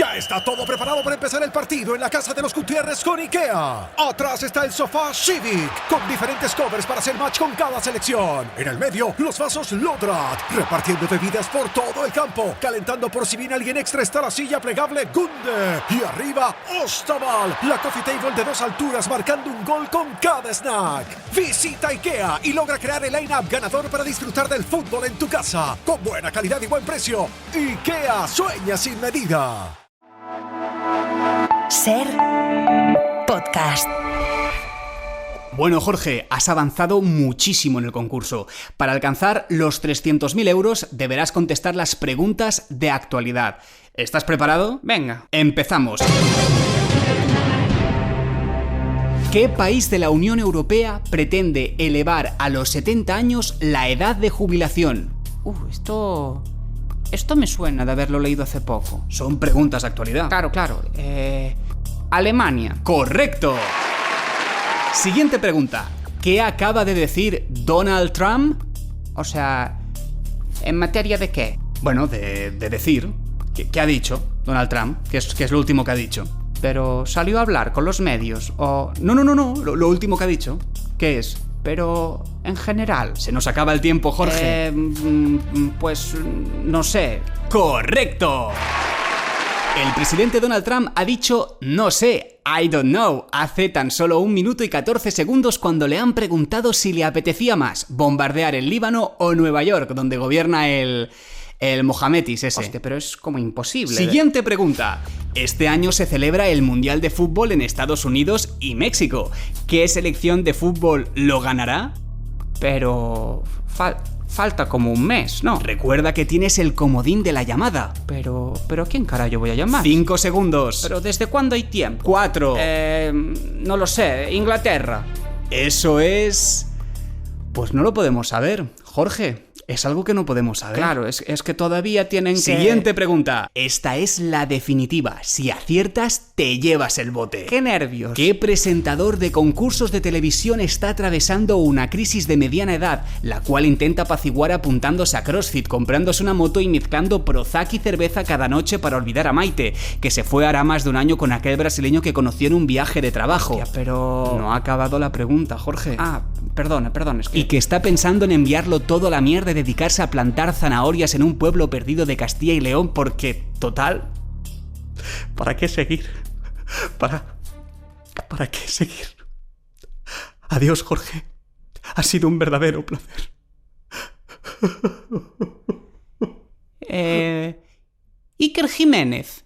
Ya está todo preparado para empezar el partido en la casa de los Gutiérrez con IKEA. Atrás está el sofá Civic, con diferentes covers para hacer match con cada selección. En el medio, los vasos Lodrat, repartiendo bebidas por todo el campo. Calentando por si viene alguien extra está la silla plegable Gunde. Y arriba, Ostaval, la coffee table de 2 alturas marcando un gol con cada snack. Visita IKEA y logra crear el line-up ganador para disfrutar del fútbol en tu casa. Con buena calidad y buen precio. IKEA sueña sin medida. Ser podcast. Bueno, Jorge, has avanzado muchísimo en el concurso. Para alcanzar los 300.000 euros deberás contestar las preguntas de actualidad. ¿Estás preparado? Venga, empezamos. ¿Qué país de la Unión Europea pretende elevar a los 70 años la edad de jubilación? Esto me suena de haberlo leído hace poco. Son preguntas de actualidad. Claro. Alemania. ¡Correcto! Siguiente pregunta. ¿Qué acaba de decir Donald Trump? O sea, ¿en materia de qué? Bueno, de decir. ¿Qué ha dicho Donald Trump? ¿Qué es lo último que ha dicho? Pero salió a hablar con los medios o... No. Lo último que ha dicho. ¿Qué es? Pero en general. Se nos acaba el tiempo, Jorge. Pues no sé. ¡Correcto! El presidente Donald Trump ha dicho no sé, I don't know, hace tan solo 1 minuto y 14 segundos cuando le han preguntado si le apetecía más bombardear el Líbano o Nueva York, donde gobierna el Mohammedis ese. Hostia, pero es como imposible. Siguiente pregunta. Este año se celebra el Mundial de Fútbol en Estados Unidos y México. ¿Qué selección de fútbol lo ganará? Pero... falta como un mes, ¿no? Recuerda que tienes el comodín de la llamada. Pero ¿a quién carajo voy a llamar? 5 segundos. ¿Pero desde cuándo hay tiempo? 4. No lo sé, Inglaterra. Eso es... Pues no lo podemos saber, Jorge. Es algo que no podemos saber. Claro, es que todavía tienen que... Siguiente pregunta. Esta es la definitiva. Si aciertas, te llevas el bote. ¡Qué nervios! ¿Qué presentador de concursos de televisión está atravesando una crisis de mediana edad, la cual intenta apaciguar apuntándose a CrossFit, comprándose una moto y mezclando Prozac y cerveza cada noche para olvidar a Maite, que se fue hará más de un año con aquel brasileño que conoció en un viaje de trabajo? Hostia, pero... No ha acabado la pregunta, Jorge. Perdona, es que... Y que está pensando en enviarlo todo a la mierda y dedicarse a plantar zanahorias en un pueblo perdido de Castilla y León porque, total, ¿para qué seguir? ¿Para qué seguir? Adiós, Jorge. Ha sido un verdadero placer. Iker Jiménez.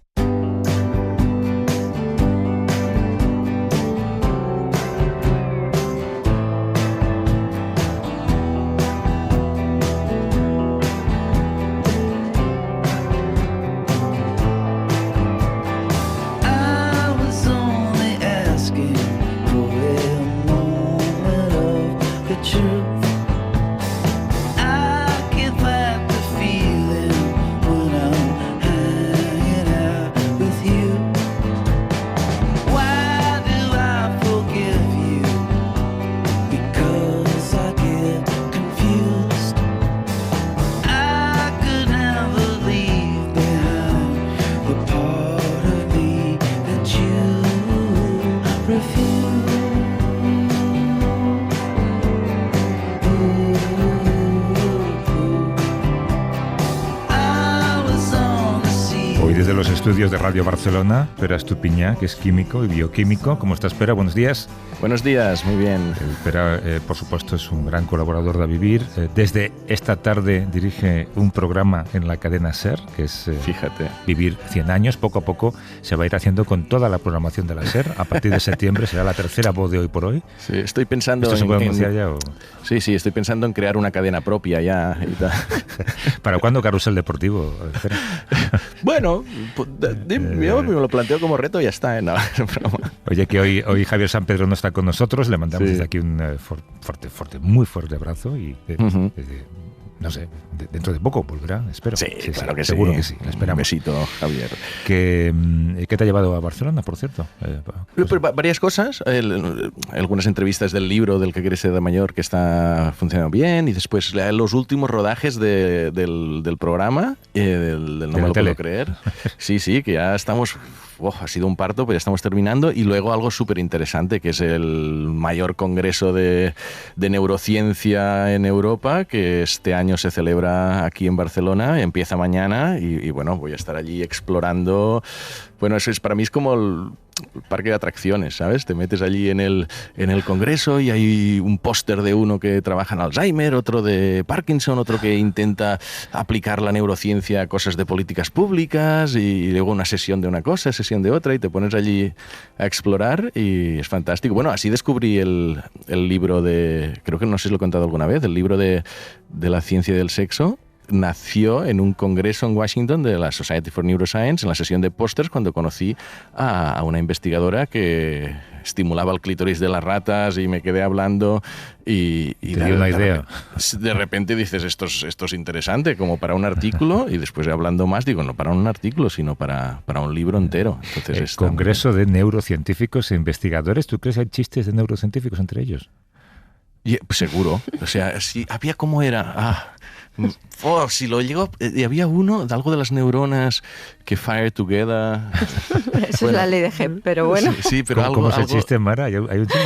Desde los estudios de Radio Barcelona, Pere Estupiñá, que es químico y bioquímico. ¿Cómo estás, Pere? Buenos días. Buenos días, muy bien. Pere, por supuesto, es un gran colaborador de A Vivir. Desde esta tarde dirige un programa en la cadena SER, que es Fíjate. Vivir 100 años. Poco a poco se va a ir haciendo con toda la programación de la SER. A partir de septiembre será la tercera voz de Hoy por Hoy. Sí, estoy pensando ¿Esto se puede anunciar ya? ¿O? Sí, estoy pensando en crear una cadena propia ya. Y tal. ¿Para cuándo Carrusel Deportivo, Pere? Bueno, yo me lo planteo como reto y ya está. No, Oye, que hoy Javier San Pedro no está con nosotros, le mandamos Sí. desde aquí un muy fuerte abrazo y no sé, dentro de poco volverá, espero. Sí, claro que seguro sí. que sí, la esperamos. Un besito, Javier. ¿Qué te ha llevado a Barcelona, por cierto? Varias cosas, algunas entrevistas del libro del que quieres ser de mayor que está funcionando bien, y después los últimos rodajes del programa, no me lo puedo creer. Sí, que ya estamos... ha sido un parto, pero ya estamos terminando. Y luego algo súper interesante, que es el mayor congreso de neurociencia en Europa, que este año se celebra aquí en Barcelona, empieza mañana y bueno, voy a estar allí explorando. Bueno, para mí es como el parque de atracciones, ¿sabes? Te metes allí en el congreso y hay un póster de uno que trabaja en Alzheimer, otro de Parkinson, otro que intenta aplicar la neurociencia a cosas de políticas públicas, y luego una sesión de una cosa, sesión de otra, y te pones allí a explorar y es fantástico. Bueno, así descubrí el libro creo que no sé si lo he contado alguna vez, el libro de la ciencia del sexo. Nació en un congreso en Washington de la Society for Neuroscience, en la sesión de pósters, cuando conocí a una investigadora que estimulaba el clítoris de las ratas, y me quedé hablando y te dio una idea. De repente dices, esto es interesante como para un artículo, y después hablando más digo, no para un artículo, sino para un libro entero. Entonces, el Congreso de Neurocientíficos e Investigadores. ¿Tú crees que hay chistes de neurocientíficos entre ellos? Seguro. O sea, si había como era... si lo llegó, había uno de algo de las neuronas que fire together. Eso es la ley de Hebb, pero bueno. Sí, pero ¿Cómo es el chiste, Mara? ¿Hay un chiste?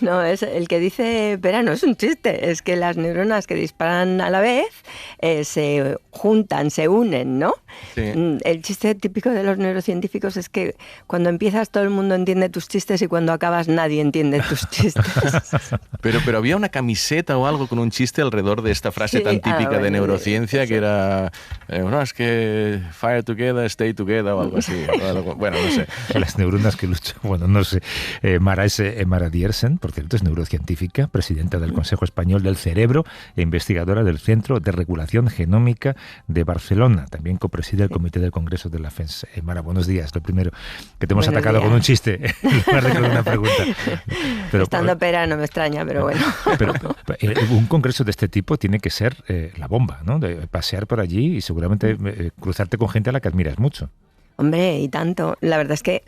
No, es el que dice Pera, no es un chiste, es que las neuronas que disparan a la vez se juntan, se unen, ¿no? Sí. El chiste típico de los neurocientíficos es que cuando empiezas todo el mundo entiende tus chistes y cuando acabas nadie entiende tus chistes. Pero había una camiseta o algo con un chiste alrededor de esta frase tan típica de neurociencia, que era, no, es que fire together, stay together o algo así. Bueno, no sé. Las neuronas que luchan, bueno, no sé. Mara es Mara Diersen, por cierto, es neurocientífica, presidenta del Consejo Español del Cerebro e investigadora del Centro de Regulación Genómica de Barcelona. También copreside el Comité del Congreso de la FENS. Mara, buenos días. Lo primero, que te hemos atacado con un chiste, en lugar de con una pregunta. Pero, estando Pera no me extraña, pero bueno. Pero un congreso de este tipo tiene que ser la bomba, ¿no? De pasear por allí y seguramente cruzarte con gente a la que admiras mucho. Hombre, y tanto. La verdad es que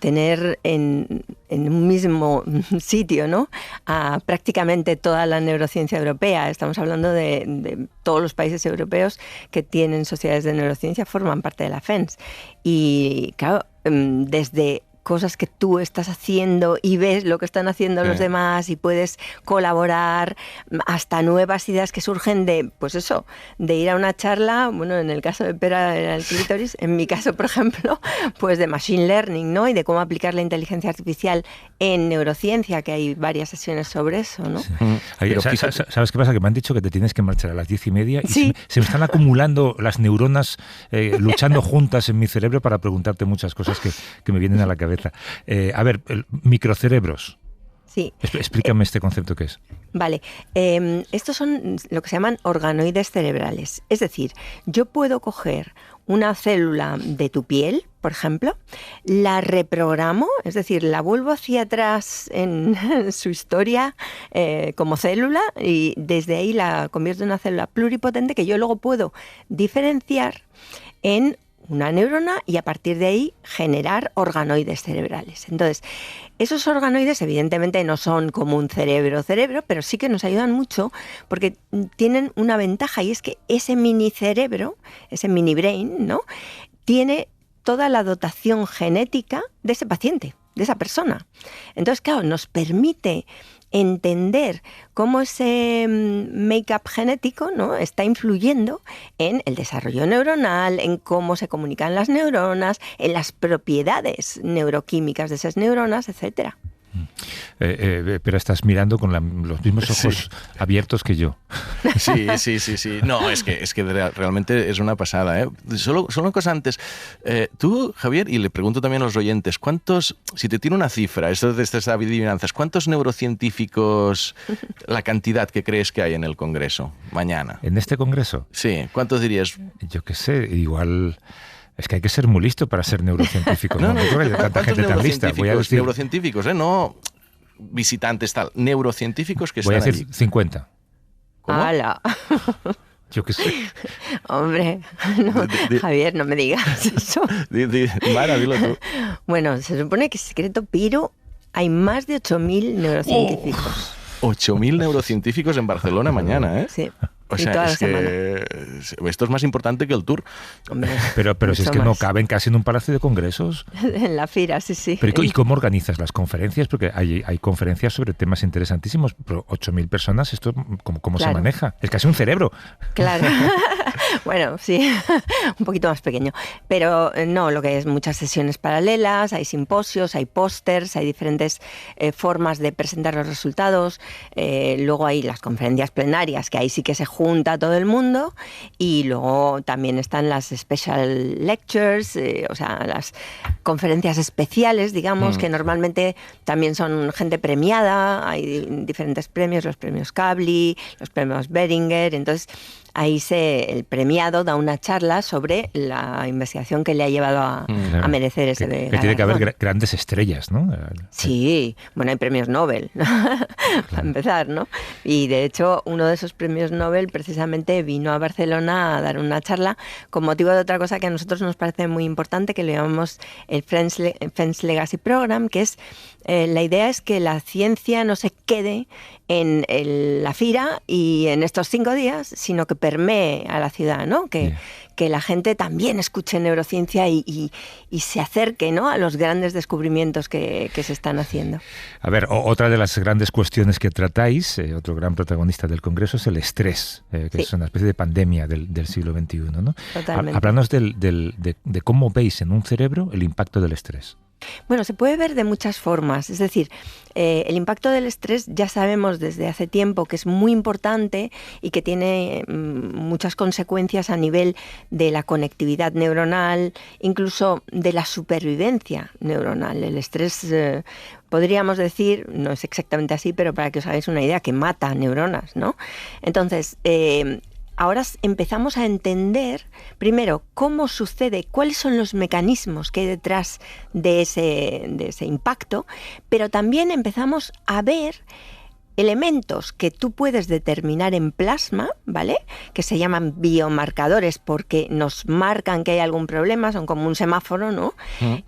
tener en un mismo sitio, ¿no?, a prácticamente toda la neurociencia europea, estamos hablando de todos los países europeos que tienen sociedades de neurociencia, forman parte de la FENS. Y claro, desde cosas que tú estás haciendo y ves lo que están haciendo los demás y puedes colaborar, hasta nuevas ideas que surgen de, pues eso, de ir a una charla, bueno, en el caso de Pera era el clítoris, en mi caso, por ejemplo, pues de machine learning, ¿no? Y de cómo aplicar la inteligencia artificial en neurociencia, que hay varias sesiones sobre eso, ¿no? Sí. ¿Sabes qué pasa? Que me han dicho que te tienes que marchar a las 10:30 y ¿sí? se me están acumulando las neuronas luchando juntas en mi cerebro para preguntarte muchas cosas que me vienen a la cabeza. A ver, microcerebros. Sí. Explícame este concepto que es. Vale, estos son lo que se llaman organoides cerebrales. Es decir, yo puedo coger una célula de tu piel, por ejemplo, la reprogramo, es decir, la vuelvo hacia atrás en su historia como célula y desde ahí la convierto en una célula pluripotente que yo luego puedo diferenciar en una neurona y a partir de ahí generar organoides cerebrales. Entonces, esos organoides evidentemente no son como un cerebro, pero sí que nos ayudan mucho porque tienen una ventaja y es que ese mini cerebro, ese mini brain, ¿no?, tiene toda la dotación genética de ese paciente, de esa persona. Entonces, claro, nos permite entender cómo ese make-up genético, ¿no?, está influyendo en el desarrollo neuronal, en cómo se comunican las neuronas, en las propiedades neuroquímicas de esas neuronas, etcétera. Pero estás mirando con los mismos ojos abiertos que yo. Sí. No, es que realmente es una pasada, ¿eh? Solo una cosa antes. Tú, Javier, y le pregunto también a los oyentes, si te tiene una cifra, esto de estas adivinanzas, ¿cuántos neurocientíficos, la cantidad que crees que hay en el Congreso mañana? ¿En este Congreso? Sí, ¿cuántos dirías? Yo qué sé, igual... Es que hay que ser muy listo para ser neurocientífico. No creo que haya tanta gente tan lista. Voy a decir... Neurocientíficos, no visitantes tal, neurocientíficos que voy están a decir allí. 50. ¿Cómo? ¡Hala! Yo qué sé. Hombre, no, Javier, no me digas eso. Mara, dilo tú. Bueno, se supone que es secreto, pero hay más de 8.000 neurocientíficos. 8.000 neurocientíficos en Barcelona mañana, ¿eh? Sí. O y sea, toda la es que esto es más importante que el tour. Hombre, Pero si es mucho que no más. caben casi en un palacio de congresos. En la FIRA, sí. Pero, ¿y cómo organizas las conferencias? Porque hay conferencias sobre temas interesantísimos, pero 8.000 personas, ¿esto cómo se Claro. maneja? Es casi un cerebro. Claro. Bueno, sí, un poquito más pequeño. Pero no, lo que es muchas sesiones paralelas, hay simposios, hay pósters, hay diferentes formas de presentar los resultados. Luego hay las conferencias plenarias, que ahí sí que se junta todo el mundo. Y luego también están las special lectures, o sea, las conferencias especiales, digamos, que normalmente también son gente premiada. Hay diferentes premios, los premios Kavli, los premios Beringer. Entonces, ahí el premiado da una charla sobre la investigación que le ha llevado a merecer ese que galardón. tiene que haber grandes estrellas, ¿no? Sí, bueno, hay premios Nobel, para empezar, ¿no? Y de hecho, uno de esos premios Nobel precisamente vino a Barcelona a dar una charla con motivo de otra cosa que a nosotros nos parece muy importante, que lo llamamos el Friends Legacy Program, que es la idea es que la ciencia no se quede en la FIRA y en estos 5 días, sino que permee a la ciudad, ¿no? Que la gente también escuche neurociencia y se acerque, ¿no?, a los grandes descubrimientos que se están haciendo. A ver, otra de las grandes cuestiones que tratáis, otro gran protagonista del Congreso, es el estrés, que es una especie de pandemia del siglo XXI, ¿no? Totalmente. Háblanos de cómo veis en un cerebro el impacto del estrés. Bueno, se puede ver de muchas formas. Es decir, el impacto del estrés ya sabemos desde hace tiempo que es muy importante y que tiene muchas consecuencias a nivel de la conectividad neuronal, incluso de la supervivencia neuronal. El estrés, podríamos decir, no es exactamente así, pero para que os hagáis una idea, que mata neuronas, ¿no? Entonces, ahora empezamos a entender, primero, cómo sucede, cuáles son los mecanismos que hay detrás de ese impacto, pero también empezamos a ver elementos que tú puedes determinar en plasma, ¿vale?, que se llaman biomarcadores porque nos marcan que hay algún problema, son como un semáforo, ¿no?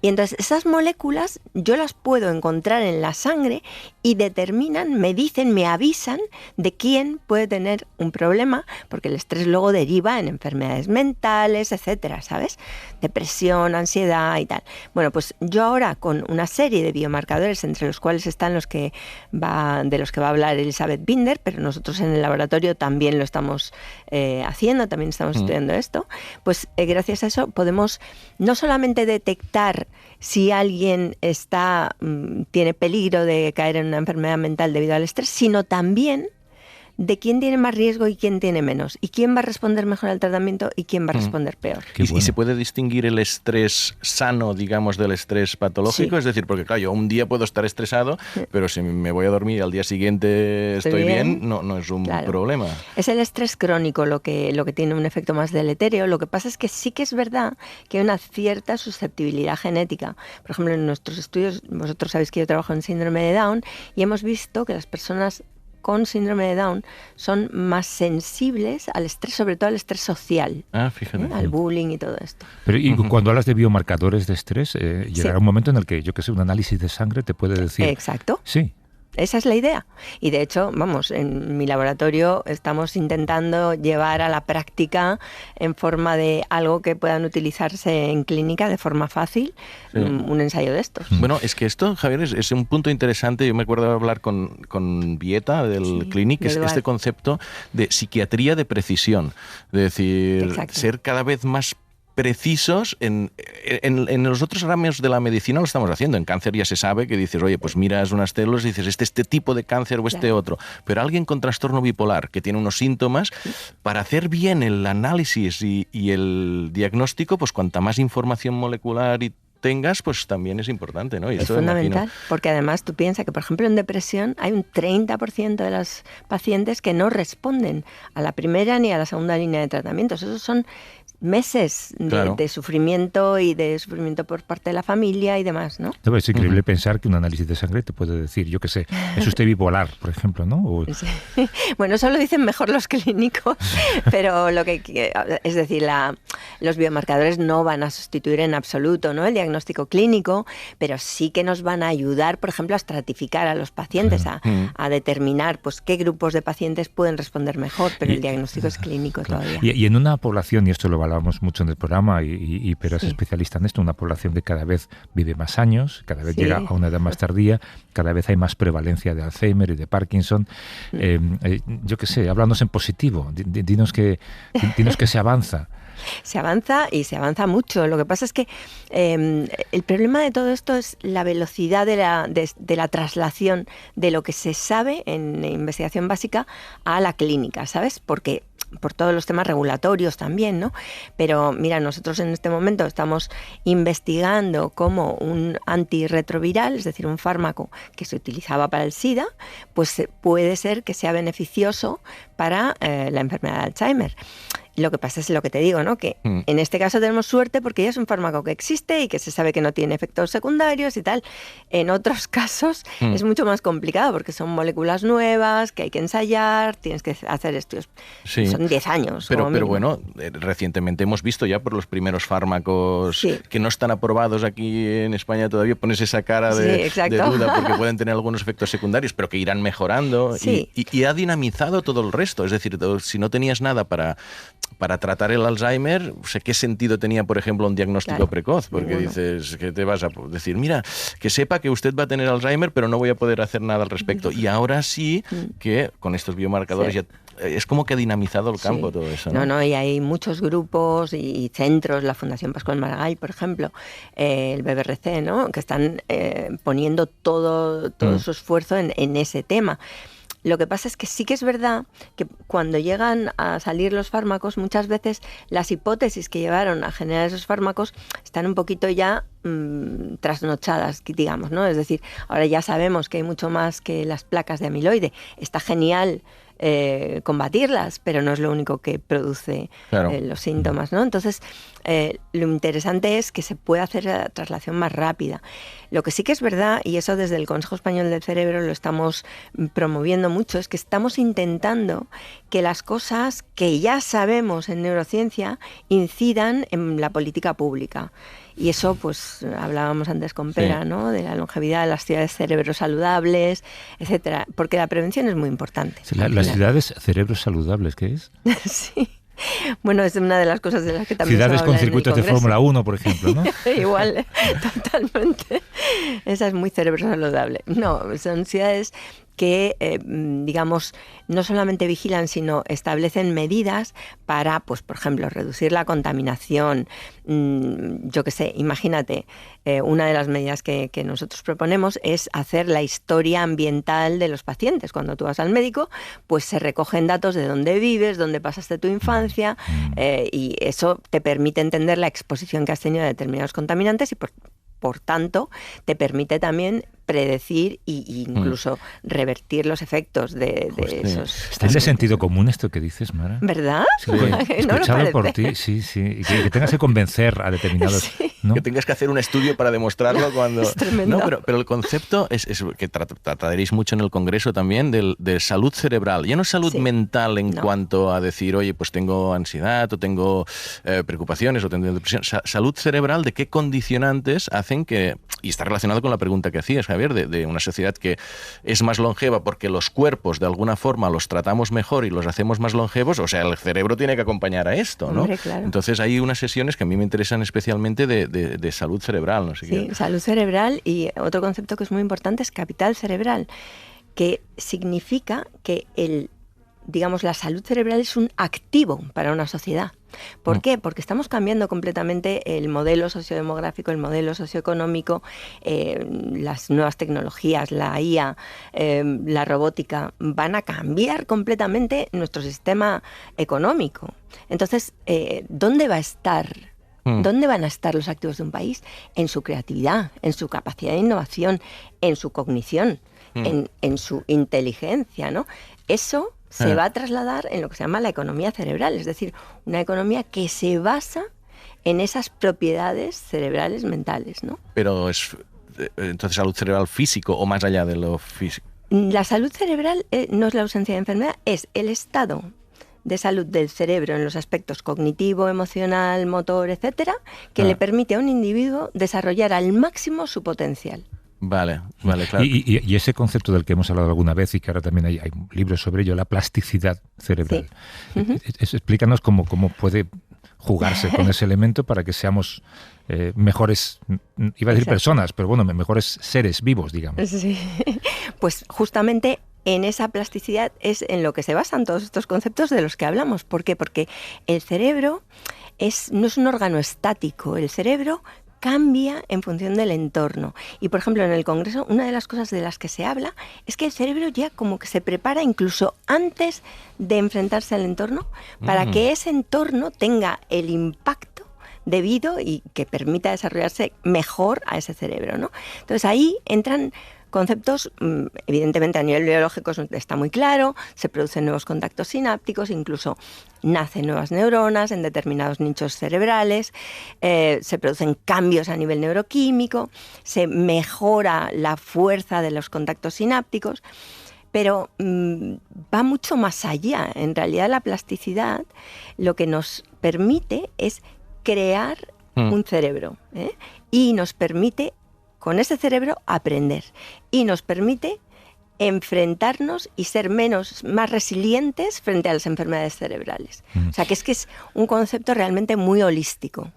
Y entonces esas moléculas yo las puedo encontrar en la sangre y determinan, me dicen, me avisan de quién puede tener un problema, porque el estrés luego deriva en enfermedades mentales, etcétera, ¿sabes? Depresión, ansiedad y tal. Bueno, pues yo ahora con una serie de biomarcadores, entre los cuales están de los que va a hablar Elizabeth Binder, pero nosotros en el laboratorio también lo estamos haciendo, también estamos estudiando esto, pues gracias a eso podemos no solamente detectar si alguien tiene peligro de caer en una enfermedad mental debido al estrés, sino también de quién tiene más riesgo y quién tiene menos, y quién va a responder mejor al tratamiento y quién va a responder peor. ¿Y se puede distinguir el estrés sano, digamos, del estrés patológico? Sí. Es decir, porque claro, yo un día puedo estar estresado, pero si me voy a dormir y al día siguiente estoy bien, no es un problema. Es el estrés crónico lo que tiene un efecto más deletéreo. Lo que pasa es que sí que es verdad que hay una cierta susceptibilidad genética. Por ejemplo, en nuestros estudios, vosotros sabéis que yo trabajo en síndrome de Down, y hemos visto que las personas con síndrome de Down son más sensibles al estrés, sobre todo al estrés social, fíjate. al bullying y todo esto. Pero y cuando hablas de biomarcadores de estrés, llegará un momento en el que, yo que sé, un análisis de sangre te puede decir... Exacto. Sí. Esa es la idea. Y de hecho, vamos, en mi laboratorio estamos intentando llevar a la práctica en forma de algo que puedan utilizarse en clínica de forma fácil, un ensayo de estos. Bueno, es que esto, Javier, es un punto interesante. Yo me acuerdo de hablar con Vieta del Clinic, es este concepto de psiquiatría de precisión. Es decir, ser cada vez más precisos en los otros ramos de la medicina lo estamos haciendo. En cáncer ya se sabe que dices, oye, pues miras unas células y dices, este tipo de cáncer o este otro. Pero alguien con trastorno bipolar que tiene unos síntomas, para hacer bien el análisis y el diagnóstico, pues cuanta más información molecular y tengas, pues también es importante, ¿no? Y es fundamental, porque además tú piensas que, por ejemplo, en depresión hay un 30% de los pacientes que no responden a la primera ni a la segunda línea de tratamientos. Esos son meses de sufrimiento y de sufrimiento por parte de la familia y demás, ¿no? Es increíble pensar que un análisis de sangre te puede decir, yo qué sé, es usted bipolar, por ejemplo, ¿no? Sí. Bueno, eso lo dicen mejor los clínicos, pero es decir, los biomarcadores no van a sustituir en absoluto, ¿no?, el diagnóstico clínico, pero sí que nos van a ayudar, por ejemplo, a estratificar a los pacientes, a determinar pues qué grupos de pacientes pueden responder mejor, pero el diagnóstico es clínico todavía. Y en una población, y esto lo hablábamos mucho en el programa, y Pero es especialista en esto, una población que cada vez vive más años, cada vez llega a una edad más tardía, cada vez hay más prevalencia de Alzheimer y de Parkinson. Yo qué sé, háblanos en positivo, dinos que se avanza. Se avanza y se avanza mucho. Lo que pasa es que el problema de todo esto es la velocidad de la traslación de lo que se sabe en investigación básica a la clínica, ¿sabes? Porque por todos los temas regulatorios también, ¿no? Pero mira, nosotros en este momento estamos investigando cómo un antirretroviral, es decir, un fármaco que se utilizaba para el SIDA, pues puede ser que sea beneficioso para la enfermedad de Alzheimer. Lo que pasa es lo que te digo, ¿no? Que en este caso tenemos suerte porque ya es un fármaco que existe y que se sabe que no tiene efectos secundarios y tal. En otros casos es mucho más complicado porque son moléculas nuevas que hay que ensayar, tienes que hacer estudios. Sí. Son 10 años. Pero bueno, recientemente hemos visto ya por los primeros fármacos que no están aprobados aquí en España todavía, pones esa cara de duda porque pueden tener algunos efectos secundarios, pero que irán mejorando y ha dinamizado todo el resto. Es decir, si no tenías nada para tratar el Alzheimer, o sea, ¿qué sentido tenía, por ejemplo, un diagnóstico precoz? Porque dices, que te vas a decir, mira, que sepa que usted va a tener Alzheimer, pero no voy a poder hacer nada al respecto. Y ahora sí que con estos biomarcadores ya es como que ha dinamizado el campo todo eso, ¿no? No, y hay muchos grupos y centros, la Fundación Pascual Maragall, por ejemplo, el BBRC, ¿no?, que están poniendo todo su esfuerzo en ese tema. Lo que pasa es que sí que es verdad que cuando llegan a salir los fármacos, muchas veces las hipótesis que llevaron a generar esos fármacos están un poquito ya trasnochadas, digamos, ¿no? Es decir, ahora ya sabemos que hay mucho más que las placas de amiloide. Está genial combatirlas, pero no es lo único que produce los síntomas, ¿no? Entonces, lo interesante es que se puede hacer la traslación más rápida. Lo que sí que es verdad, y eso desde el Consejo Español del Cerebro lo estamos promoviendo mucho, es que estamos intentando que las cosas que ya sabemos en neurociencia incidan en la política pública. Y eso, pues, hablábamos antes con Pera, ¿no?, de la longevidad, las ciudades cerebros saludables, etcétera, porque la prevención es muy importante. Las ciudades cerebros saludables, ¿qué es? Sí. Bueno, es una de las cosas de las que también ciudades se habla con circuitos de Fórmula 1, por ejemplo, ¿no? Igual, totalmente. Esa es muy cerebro saludable. No, son ciudades que, digamos, no solamente vigilan, sino establecen medidas para, pues, por ejemplo, reducir la contaminación. Yo qué sé, imagínate, una de las medidas que nosotros proponemos es hacer la historia ambiental de los pacientes. Cuando tú vas al médico, pues se recogen datos de dónde vives, dónde pasaste tu infancia, y eso te permite entender la exposición que has tenido a determinados contaminantes y, por tanto, te permite también predecir e incluso revertir los efectos de esos... ¿Está de sentido común esto que dices, Mara? ¿Verdad? Sí, escuchado por ti, sí. Y que tengas que convencer a determinados... Sí. ¿no? Que tengas que hacer un estudio para demostrarlo cuando... Es tremendo. No, pero el concepto es que trataréis mucho en el Congreso también de salud cerebral. Ya no salud mental en cuanto a decir, oye, pues tengo ansiedad o tengo preocupaciones o tengo depresión. Salud cerebral, ¿de qué condicionantes hacen que... Y está relacionado con la pregunta que hacías, Javier, de una sociedad que es más longeva porque los cuerpos de alguna forma los tratamos mejor y los hacemos más longevos, o sea, el cerebro tiene que acompañar a esto, ¿no? Hombre, claro. Entonces hay unas sesiones que a mí me interesan especialmente de salud cerebral, no sé qué. Sí, salud cerebral, y otro concepto que es muy importante es capital cerebral, que significa que digamos, la salud cerebral es un activo para una sociedad. ¿Por qué? Porque estamos cambiando completamente el modelo sociodemográfico, el modelo socioeconómico, las nuevas tecnologías, la IA, la robótica, van a cambiar completamente nuestro sistema económico. Entonces, ¿dónde va a estar? ¿Dónde van a estar los activos de un país? En su creatividad, en su capacidad de innovación, en su cognición, en su inteligencia, ¿no? Eso se va a trasladar en lo que se llama la economía cerebral, es decir, una economía que se basa en esas propiedades cerebrales mentales, ¿no? Pero es entonces salud cerebral físico o más allá de lo físico. La salud cerebral no es la ausencia de enfermedad, es el estado de salud del cerebro en los aspectos cognitivo, emocional, motor, etcétera, que le permite a un individuo desarrollar al máximo su potencial. Vale, claro. Y ese concepto del que hemos hablado alguna vez y que ahora también hay libros sobre ello, la plasticidad cerebral. Sí. Explícanos cómo puede jugarse con ese elemento para que seamos mejores, iba a decir personas, pero bueno, mejores seres vivos, digamos. Sí, pues justamente en esa plasticidad es en lo que se basan todos estos conceptos de los que hablamos. ¿Por qué? Porque el cerebro no es un órgano estático, el cerebro cambia en función del entorno. Y, por ejemplo, en el Congreso, una de las cosas de las que se habla es que el cerebro ya como que se prepara incluso antes de enfrentarse al entorno para que ese entorno tenga el impacto debido y que permita desarrollarse mejor a ese cerebro, ¿no? Entonces ahí entran conceptos, evidentemente a nivel biológico está muy claro, se producen nuevos contactos sinápticos, incluso nacen nuevas neuronas en determinados nichos cerebrales, se producen cambios a nivel neuroquímico, se mejora la fuerza de los contactos sinápticos, pero va mucho más allá. En realidad la plasticidad lo que nos permite es crear un cerebro, y nos permite con ese cerebro aprender y nos permite enfrentarnos y ser más resilientes frente a las enfermedades cerebrales. O sea, que es un concepto realmente muy holístico.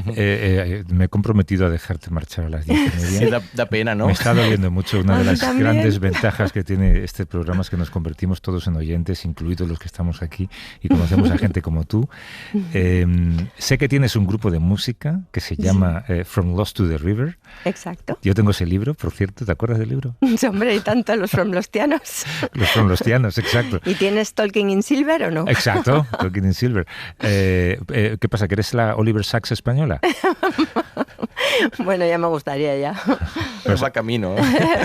Me he comprometido a dejarte marchar a las 10:30. Sí, da pena, ¿no? Me está doliendo mucho. Una de las grandes ventajas que tiene este programa es que nos convertimos todos en oyentes, incluidos los que estamos aquí, y conocemos a gente como tú. Sé que tienes un grupo de música que se llama From Lost to the River. Exacto. Yo tengo ese libro, por cierto. ¿Te acuerdas del libro? Sí, hombre, y tanto los From Lostianos. Los From Lostianos, exacto. ¿Y tienes Talking in Silver o no? Exacto, Talking in Silver. ¿Qué pasa, que eres la Oliver Sacks española? Bueno, ya me gustaría ya. Pero va camino.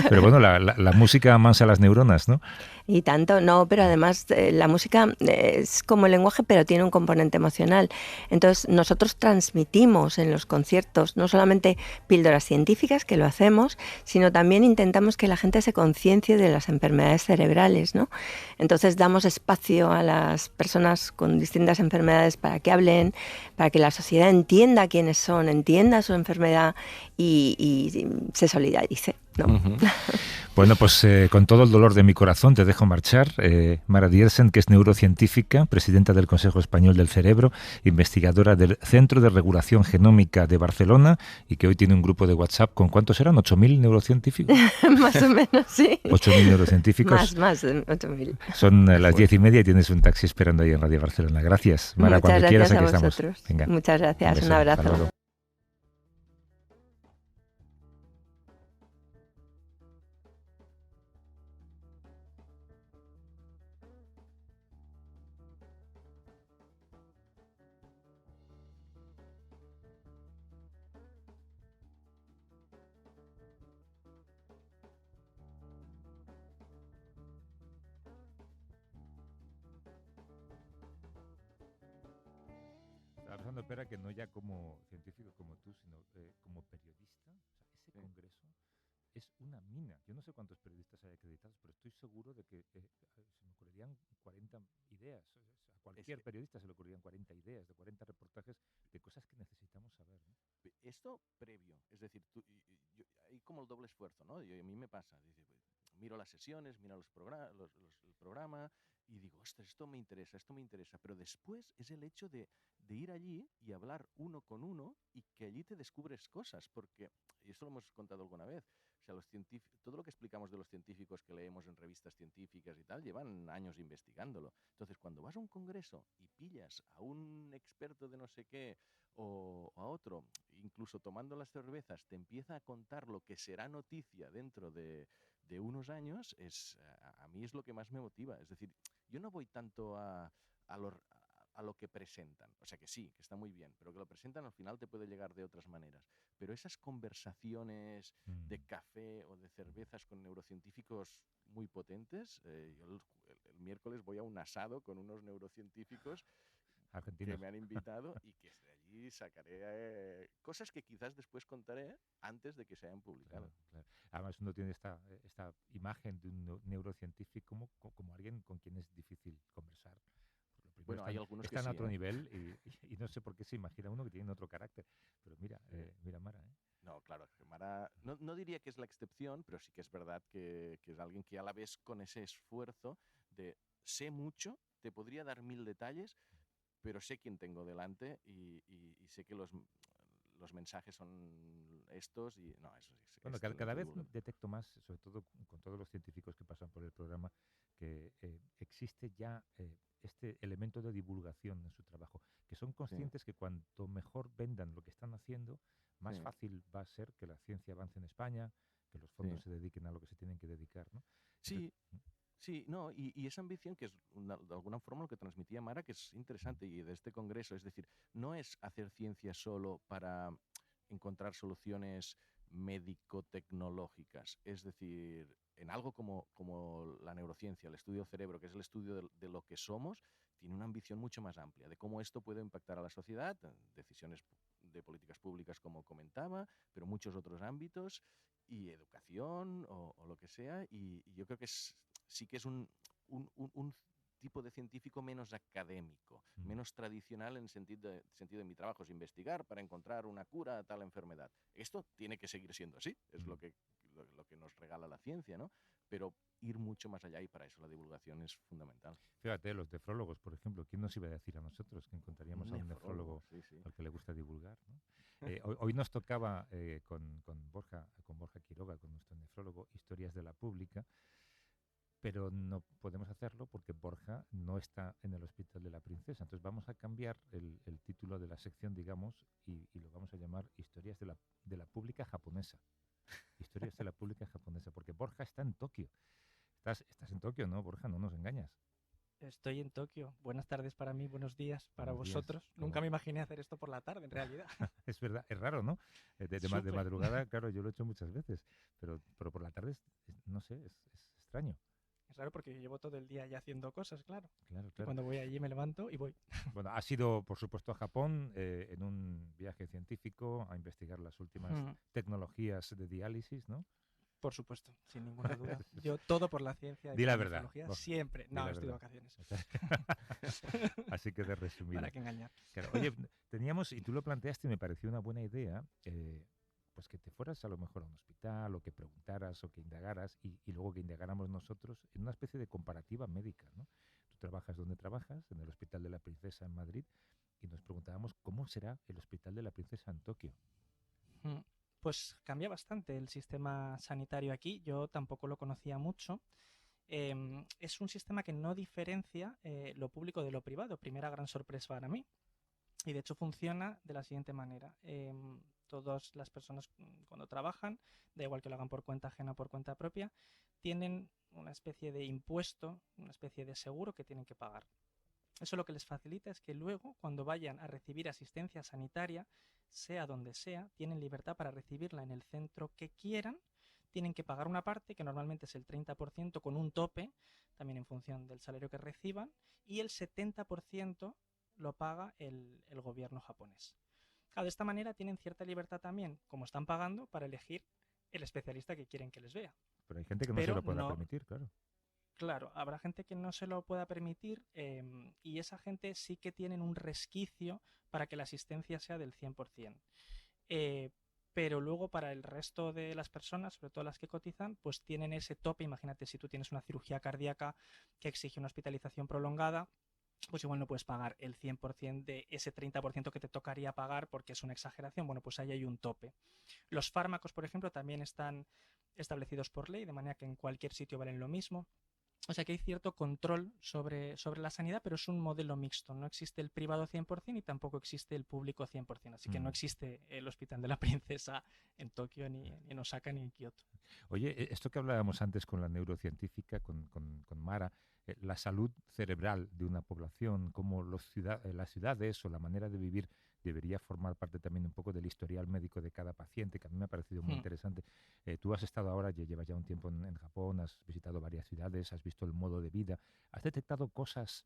Pero bueno, la música amansa las neuronas, ¿no? Y tanto, no, pero además la música es como el lenguaje, pero tiene un componente emocional. Entonces, nosotros transmitimos en los conciertos no solamente píldoras científicas, que lo hacemos, sino también intentamos que la gente se conciencie de las enfermedades cerebrales, ¿no? Entonces, damos espacio a las personas con distintas enfermedades para que hablen, para que la sociedad entienda quiénes son, entienda su enfermedad y se solidarice, ¿no? Uh-huh. Bueno, pues con todo el dolor de mi corazón te dejo marchar. Mara Diersen, que es neurocientífica, presidenta del Consejo Español del Cerebro, investigadora del Centro de Regulación Genómica de Barcelona y que hoy tiene un grupo de WhatsApp con ¿cuántos eran? ¿8.000 neurocientíficos? Más o menos, sí. 8.000 neurocientíficos. Más de 8.000. Son las 10:30 y tienes un taxi esperando ahí en Radio Barcelona. Gracias, Mara. Muchas cuando gracias quieras, aquí a vosotros. Estamos. Venga. Muchas gracias. Un abrazo. Espera, que no ya como científico como tú, sino como periodista. O sea, ese congreso es una mina. Yo no sé cuántos periodistas hay acreditados, pero estoy seguro de que se me ocurrirían 40 ideas. O sea, a cualquier periodista se le ocurrirían 40 ideas, de 40 reportajes de cosas que necesitamos saber, ¿no? Esto previo, es decir, hay como el doble esfuerzo, ¿no? A mí me pasa, miro las sesiones, miro el programa y digo, ostras, esto me interesa, pero después es el hecho de ir allí y hablar uno con uno y que allí te descubres cosas, porque, y esto lo hemos contado alguna vez, o sea, todo lo que explicamos de los científicos que leemos en revistas científicas y tal, llevan años investigándolo. Entonces, cuando vas a un congreso y pillas a un experto de no sé qué o a otro, incluso tomando las cervezas, te empieza a contar lo que será noticia dentro de unos años, a mí es lo que más me motiva. Es decir, yo no voy tanto a lo que presentan. O sea que sí, que está muy bien, pero que lo presentan al final te puede llegar de otras maneras. pero esas conversaciones de café o de cervezas con neurocientíficos muy potentes, yo el miércoles voy a un asado con unos neurocientíficos Argentinos. que me han invitado y que de allí sacaré cosas que quizás después contaré antes de que se hayan publicado. Claro. Además, uno tiene esta imagen de un neurocientífico como alguien con quien es difícil conversar. Lo primero, Bueno, hay algunos que están a sí, otro nivel y no sé por qué se imagina uno que tiene otro carácter. Pero mira, Mara, ¿eh? No, claro, Mara no diría que es la excepción, pero sí que es verdad que es alguien que a la vez con ese esfuerzo de sé mucho, te podría dar 1000 detalles, pero sé quién tengo delante y sé que los mensajes son estos y no, eso sí. Bueno, cada vez detecto más, sobre todo con todos los científicos que pasan por el programa, que existe ya este elemento de divulgación en su trabajo, que son conscientes que cuanto mejor vendan lo que están haciendo, más fácil va a ser que la ciencia avance en España, que los fondos se dediquen a lo que se tienen que dedicar, ¿no? Sí. Sí, no, y esa ambición que es de alguna forma lo que transmitía Mara, que es interesante y de este congreso, es decir, no es hacer ciencia solo para encontrar soluciones médico-tecnológicas, es decir, en algo como la neurociencia, el estudio cerebro, que es el estudio de lo que somos, tiene una ambición mucho más amplia de cómo esto puede impactar a la sociedad, decisiones de políticas públicas como comentaba, pero muchos otros ámbitos y educación o lo que sea, y yo creo que sí que es un tipo de científico menos académico, menos tradicional en el sentido de mi trabajo es investigar para encontrar una cura a tal enfermedad. Esto tiene que seguir siendo así, es lo que nos regala la ciencia, ¿no? Pero ir mucho más allá y para eso la divulgación es fundamental. Fíjate, los nefrólogos, por ejemplo, ¿quién nos iba a decir a nosotros que encontraríamos a un nefrólogo al que le gusta divulgar, ¿no? Hoy nos tocaba con Borja Quiroga, con nuestro nefrólogo, Historias de la Pública, pero no podemos hacerlo porque Borja no está en el Hospital de la Princesa. Entonces vamos a cambiar el título de la sección, digamos, y lo vamos a llamar Historias de la Pública Japonesa. Historias de la Pública Japonesa, porque Borja está en Tokio. Estás en Tokio, ¿no, Borja? No nos engañas. Estoy en Tokio. Buenas tardes para mí, buenos días para vosotros. Nunca me imaginé hacer esto por la tarde, en realidad. Es verdad, es raro, ¿no? De madrugada, claro, yo lo he hecho muchas veces, pero por la tarde, no sé, es extraño. Es raro porque yo llevo todo el día ya haciendo cosas, claro. Claro. Y cuando voy allí me levanto y voy. Bueno, has ido, por supuesto, a Japón en un viaje científico a investigar las últimas tecnologías de diálisis, ¿no? Por supuesto, sin ninguna duda. Yo todo por la ciencia y Di la verdad. Siempre. No, estoy de vacaciones. Así que de resumido. ¿Para qué engañar? Claro. Oye, teníamos, y tú lo planteaste y me pareció una buena idea, pues que te fueras a lo mejor a un hospital o que preguntaras o que indagaras y luego que indagáramos nosotros en una especie de comparativa médica, ¿no? Tú trabajas donde trabajas, en el Hospital de la Princesa en Madrid, y nos preguntábamos cómo será el Hospital de la Princesa en Tokio. Pues cambia bastante el sistema sanitario aquí, yo tampoco lo conocía mucho. Es un sistema que no diferencia lo público de lo privado, primera gran sorpresa para mí. Y de hecho funciona de la siguiente manera. Todas las personas cuando trabajan, da igual que lo hagan por cuenta ajena o por cuenta propia, tienen una especie de impuesto, una especie de seguro que tienen que pagar. Eso lo que les facilita es que luego, cuando vayan a recibir asistencia sanitaria, sea donde sea, tienen libertad para recibirla en el centro que quieran, tienen que pagar una parte, que normalmente es el 30% con un tope, también en función del salario que reciban, y el 70% lo paga el gobierno japonés. Claro, de esta manera tienen cierta libertad también, como están pagando, para elegir el especialista que quieren que les vea. Pero hay gente que no se lo pueda permitir, claro. Claro, habrá gente que no se lo pueda permitir y esa gente sí que tienen un resquicio para que la asistencia sea del 100%. Pero luego para el resto de las personas, sobre todo las que cotizan, pues tienen ese tope. Imagínate si tú tienes una cirugía cardíaca que exige una hospitalización prolongada, pues igual no puedes pagar el 100% de ese 30% que te tocaría pagar porque es una exageración. Bueno, pues ahí hay un tope. Los fármacos, por ejemplo, también están establecidos por ley, de manera que en cualquier sitio valen lo mismo. O sea que hay cierto control sobre la sanidad, pero es un modelo mixto. No existe el privado 100% y tampoco existe el público 100%. Así que no existe el Hospital de la Princesa en Tokio, ni en Osaka, ni en Kioto. Oye, esto que hablábamos antes con la neurocientífica, con Mara, la salud cerebral de una población, como las ciudades o la manera de vivir debería formar parte también un poco del historial médico de cada paciente, que a mí me ha parecido muy interesante. Tú has estado ahora, ya llevas ya un tiempo en Japón, has visitado varias ciudades, has visto el modo de vida, has detectado cosas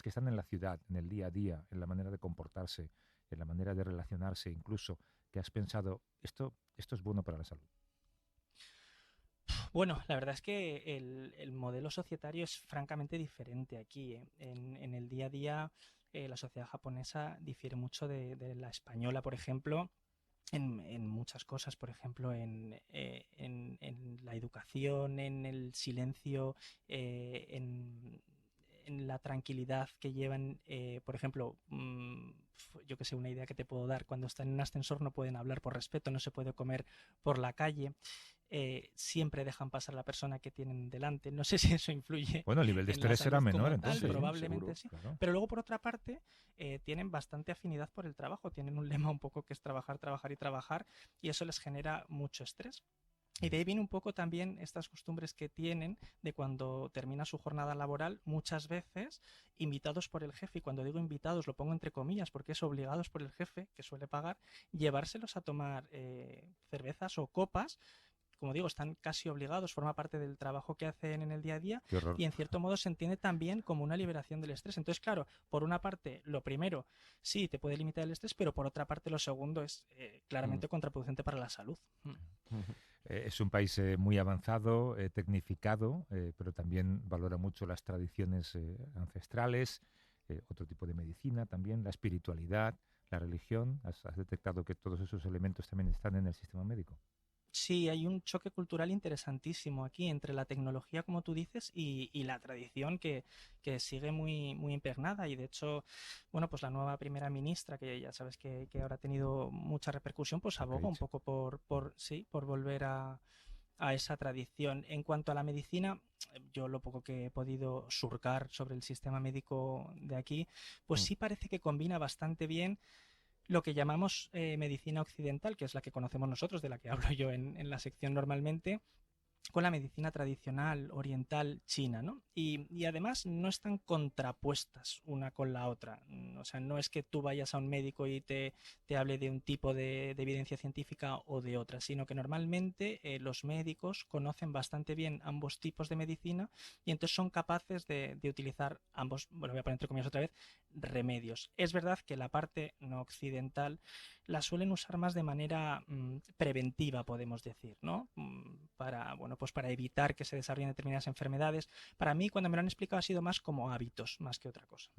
que están en la ciudad, en el día a día, en la manera de comportarse, en la manera de relacionarse, incluso, que has pensado, esto es bueno para la salud. Bueno, la verdad es que el modelo societario es francamente diferente aquí. En el día a día, la sociedad japonesa difiere mucho de la española, por ejemplo, en muchas cosas, por ejemplo, en la educación, en el silencio, en la tranquilidad que llevan, por ejemplo, yo que sé, una idea que te puedo dar, cuando están en un ascensor no pueden hablar por respeto, no se puede comer por la calle, siempre dejan pasar a la persona que tienen delante. No sé si eso influye. Bueno, el nivel de en la estrés será salud menor, como tal, entonces. probablemente sí. Claro. Pero luego, por otra parte, tienen bastante afinidad por el trabajo, tienen un lema un poco que es trabajar, trabajar y trabajar, y eso les genera mucho estrés. Y de ahí viene un poco también estas costumbres que tienen de cuando termina su jornada laboral, muchas veces invitados por el jefe, y cuando digo invitados lo pongo entre comillas porque es obligados por el jefe, que suele pagar, llevárselos a tomar cervezas o copas. Como digo, están casi obligados, forma parte del trabajo que hacen en el día a día, Qué horror. y en cierto modo se entiende también como una liberación del estrés. Entonces, claro, por una parte, lo primero, sí, te puede limitar el estrés, pero por otra parte, lo segundo es claramente contraproducente para la salud. Es un país muy avanzado, tecnificado, pero también valora mucho las tradiciones ancestrales, otro tipo de medicina también, la espiritualidad, la religión. ¿Has detectado que todos esos elementos también están en el sistema médico? Sí, hay un choque cultural interesantísimo aquí entre la tecnología, como tú dices, y la tradición que sigue muy, muy impregnada. Y de hecho, bueno, pues la nueva primera ministra, que ya sabes que ahora ha tenido mucha repercusión, pues aboga un poco por volver a esa tradición. En cuanto a la medicina, yo lo poco que he podido surcar sobre el sistema médico de aquí, pues sí parece que combina bastante bien lo que llamamos medicina occidental, que es la que conocemos nosotros, de la que hablo yo en la sección normalmente, con la medicina tradicional oriental china, ¿no? Y además no están contrapuestas una con la otra. O sea, no es que tú vayas a un médico y te hable de un tipo de evidencia científica o de otra, sino que normalmente los médicos conocen bastante bien ambos tipos de medicina y entonces son capaces de utilizar ambos, bueno, voy a poner entre comillas otra vez, remedios. Es verdad que la parte no occidental la suelen usar más de manera preventiva, podemos decir, ¿no? Para, bueno, pues para evitar que se desarrollen determinadas enfermedades. Para mí, cuando me lo han explicado, ha sido más como hábitos, más que otra cosa.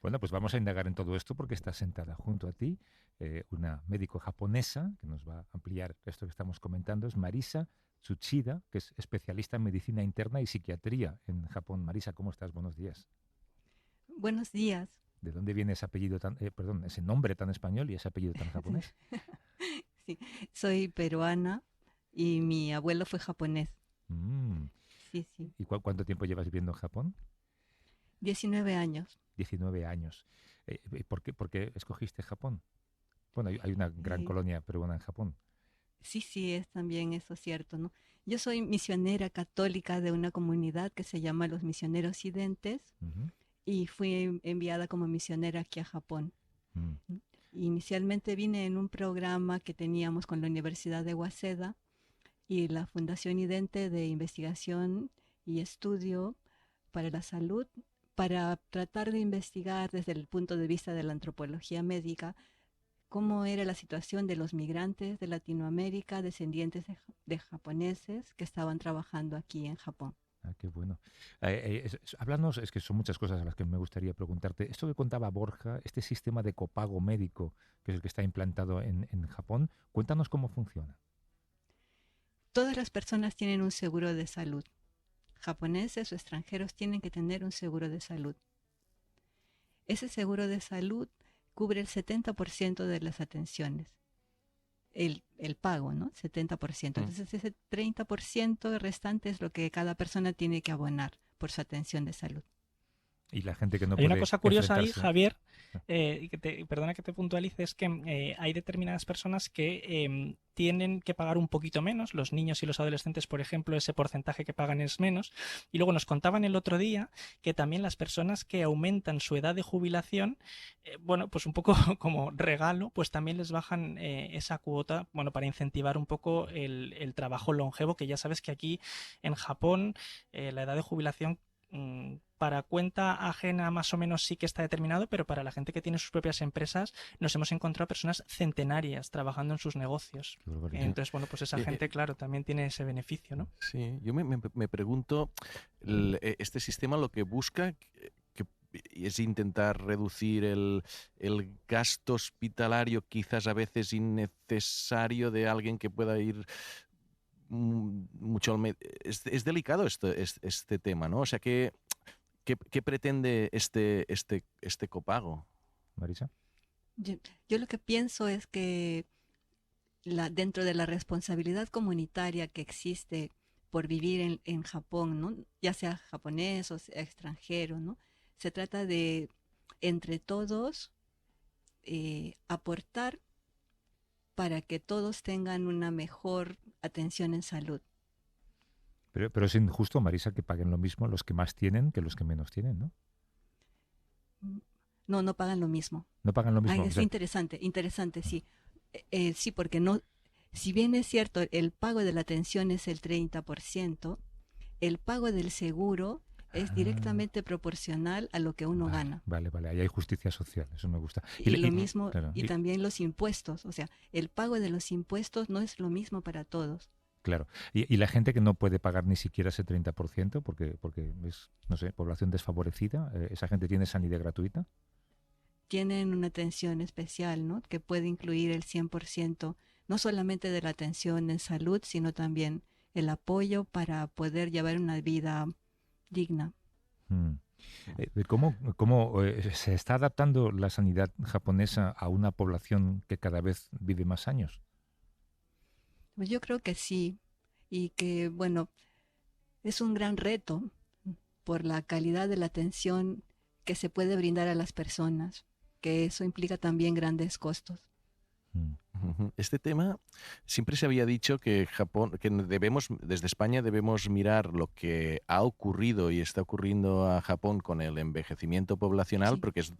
Bueno, pues vamos a indagar en todo esto porque está sentada junto a ti una médico japonesa que nos va a ampliar esto que estamos comentando. Es Marisa Tsuchida, que es especialista en medicina interna y psiquiatría en Japón. Marisa, ¿cómo estás? Buenos días. Buenos días. ¿De dónde viene ese apellido ese nombre tan español y ese apellido tan japonés? Sí, soy peruana y mi abuelo fue japonés. Sí, sí. ¿Y cuánto tiempo llevas viviendo en Japón? 19 años. 19 años. ¿Por qué escogiste Japón? Bueno, hay una gran colonia peruana en Japón. Sí, es también eso cierto, ¿no? Yo soy misionera católica de una comunidad que se llama los Misioneros Occidentes y fui enviada como misionera aquí a Japón. Inicialmente vine en un programa que teníamos con la Universidad de Waseda y la Fundación IDENTE de Investigación y Estudio para la Salud, para tratar de investigar desde el punto de vista de la antropología médica cómo era la situación de los migrantes de Latinoamérica, descendientes de japoneses que estaban trabajando aquí en Japón. Ah, qué bueno. Háblanos, es que son muchas cosas a las que me gustaría preguntarte. Esto que contaba Borja, este sistema de copago médico, que es el que está implantado en Japón, cuéntanos cómo funciona. Todas las personas tienen un seguro de salud. Japoneses o extranjeros tienen que tener un seguro de salud. Ese seguro de salud cubre el 70% de las atenciones. El pago, ¿no? 70%. Entonces ese 30% restante es lo que cada persona tiene que abonar por su atención de salud. Y la gente que no Hay puede una cosa curiosa ahí, enfrentarse- Javier, perdona que te puntualice, es que hay determinadas personas que tienen que pagar un poquito menos, los niños y los adolescentes, por ejemplo, ese porcentaje que pagan es menos, y luego nos contaban el otro día que también las personas que aumentan su edad de jubilación, bueno, pues un poco como regalo, pues también les bajan esa cuota, bueno, para incentivar un poco el trabajo longevo, que ya sabes que aquí en Japón la edad de jubilación para cuenta ajena más o menos sí que está determinado, pero para la gente que tiene sus propias empresas nos hemos encontrado personas centenarias trabajando en sus negocios. Qué barbaridad. Entonces, bueno, pues esa gente, claro, también tiene ese beneficio, ¿no? Sí, yo me pregunto, este sistema lo que busca que es intentar reducir el gasto hospitalario, quizás a veces innecesario, de alguien que pueda ir mucho al médico. Es delicado este tema, ¿no? O sea, ¿qué pretende este copago? Marisa. Yo lo que pienso es que dentro de la responsabilidad comunitaria que existe por vivir en Japón, ¿no? Ya sea japonés o sea extranjero, ¿no? Se trata de, entre todos, aportar para que todos tengan una mejor atención en salud. Pero es injusto, Marisa, que paguen lo mismo los que más tienen que los que menos tienen, ¿no? No pagan lo mismo. No pagan lo mismo. Es interesante, sí. Sí, porque no, si bien es cierto, el pago de la atención es el 30%, el pago del seguro es directamente proporcional a lo que uno gana. Vale, ahí hay justicia social, eso me gusta. Y lo mismo, claro, y también los impuestos, o sea, el pago de los impuestos no es lo mismo para todos. Claro, y la gente que no puede pagar ni siquiera ese 30% porque es, no sé, población desfavorecida, ¿esa gente tiene sanidad gratuita? Tienen una atención especial, ¿no? Que puede incluir el 100%, no solamente de la atención en salud, sino también el apoyo para poder llevar una vida digna. ¿Cómo se está adaptando la sanidad japonesa a una población que cada vez vive más años? Pues yo creo que sí, y que, bueno, es un gran reto por la calidad de la atención que se puede brindar a las personas, que eso implica también grandes costos. Este tema, siempre se había dicho que Japón, que desde España debemos mirar lo que ha ocurrido y está ocurriendo a Japón con el envejecimiento poblacional, Sí. porque es,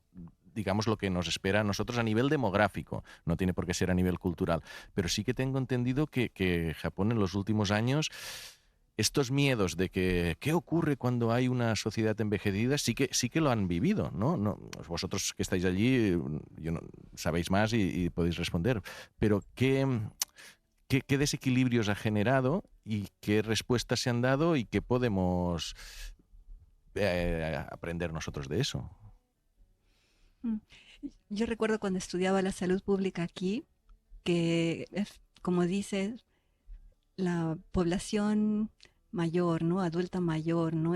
digamos, lo que nos espera a nosotros a nivel demográfico, no tiene por qué ser a nivel cultural. Pero sí que tengo entendido que Japón en los últimos años, estos miedos de que qué ocurre cuando hay una sociedad envejecida, sí que lo han vivido, ¿no? Vosotros que estáis allí, sabéis más y podéis responder. Pero ¿qué desequilibrios ha generado y qué respuestas se han dado y qué podemos aprender nosotros de eso? Yo recuerdo cuando estudiaba la salud pública aquí, que, como dices, la población mayor, ¿no? Adulta mayor, ¿no?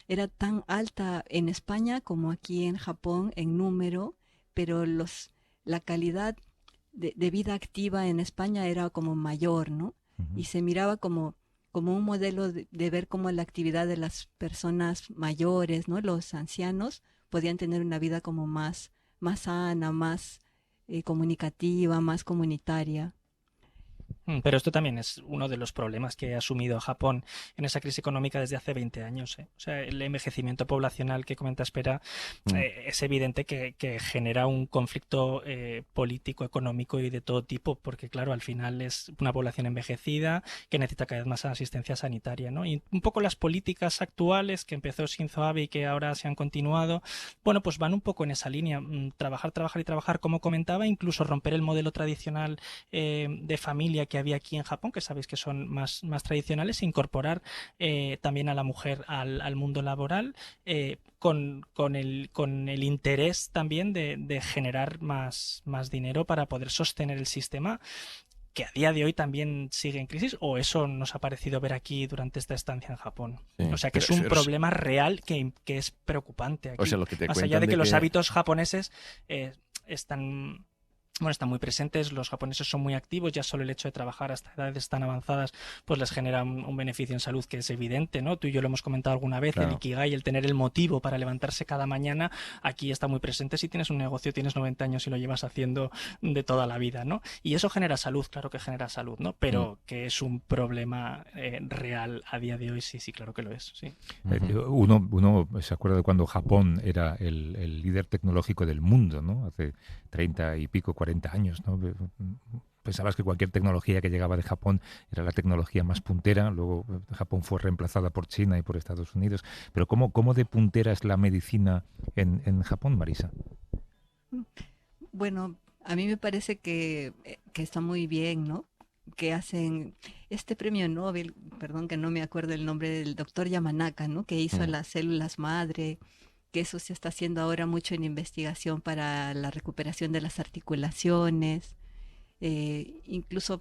Era tan alta en España como aquí en Japón en número, pero la calidad de vida activa en España era como mayor, ¿no? Y se miraba como un modelo de ver cómo la actividad de las personas mayores, ¿no? Los ancianos podían tener una vida como más sana, más comunicativa, más comunitaria. Pero esto también es uno de los problemas que ha asumido Japón en esa crisis económica desde hace 20 años. O sea, el envejecimiento poblacional que comenta Espera es evidente que genera un conflicto político, económico y de todo tipo, porque claro, al final es una población envejecida que necesita cada vez más asistencia sanitaria, ¿no? Y un poco las políticas actuales que empezó Shinzo Abe y que ahora se han continuado, bueno, pues van un poco en esa línea, trabajar, como comentaba, incluso romper el modelo tradicional de familia que había aquí en Japón, que sabéis que son más tradicionales, incorporar también a la mujer al mundo laboral con el interés también de generar más dinero para poder sostener el sistema, que a día de hoy también sigue en crisis, o eso nos ha parecido ver aquí durante esta estancia en Japón. Sí, o sea que es un problema real que es preocupante aquí. O sea, lo que te más allá de que los hábitos japoneses están bueno, están muy presentes, los japoneses son muy activos, ya solo el hecho de trabajar hasta edades tan avanzadas pues les genera un beneficio en salud que es evidente, ¿no? Tú y yo lo hemos comentado alguna vez, Claro. el ikigai, el tener el motivo para levantarse cada mañana, aquí está muy presente si tienes un negocio, tienes 90 años y lo llevas haciendo de toda la vida, ¿no? Y eso genera salud, claro que genera salud, ¿no? Pero que es un problema real a día de hoy, sí, sí, claro que lo es, sí. Uno se acuerda de cuando Japón era el líder tecnológico del mundo, ¿no? Hace 30 y pico, 40 años, ¿no? Pensabas que cualquier tecnología que llegaba de Japón era la tecnología más puntera, luego Japón fue reemplazada por China y por Estados Unidos. Pero ¿cómo de puntera es la medicina en Japón, Marisa? Bueno, a mí me parece que está muy bien, ¿no? Que hacen este premio Nobel, perdón que no me acuerdo el nombre del doctor Yamanaka, ¿no? Que hizo las células madre, que eso se está haciendo ahora mucho en investigación para la recuperación de las articulaciones. Incluso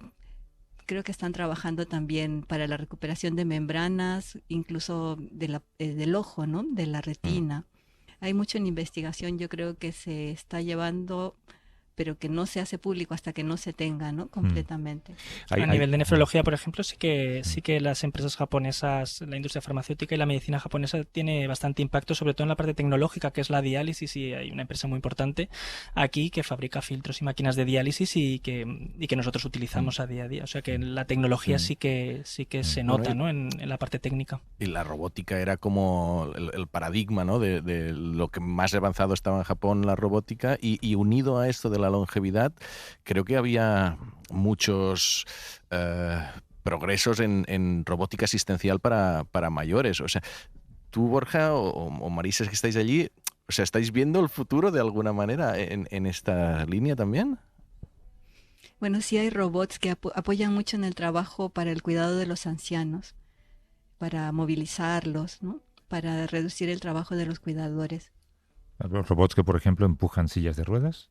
creo que están trabajando también para la recuperación de membranas, incluso del ojo, ¿no? De la retina. Hay mucho en investigación, yo creo que se está llevando, pero que no se hace público hasta que no se tenga, ¿no? Completamente. A nivel de nefrología, por ejemplo, sí que las empresas japonesas, la industria farmacéutica y la medicina japonesa tiene bastante impacto, sobre todo en la parte tecnológica, que es la diálisis, y hay una empresa muy importante aquí que fabrica filtros y máquinas de diálisis y que nosotros utilizamos a día a día. O sea que la tecnología sí que se nota, ¿no? En la parte técnica. Y la robótica era como el paradigma, ¿no? De lo que más avanzado estaba en Japón, la robótica, y unido a esto de la longevidad, creo que había muchos progresos en robótica asistencial para mayores. O sea, tú, Borja, o Marisa, que estáis allí, o sea, ¿estáis viendo el futuro de alguna manera en esta línea también? Bueno, sí hay robots que apoyan mucho en el trabajo para el cuidado de los ancianos, para movilizarlos, ¿no? Para reducir el trabajo de los cuidadores. Los robots que, por ejemplo, empujan sillas de ruedas.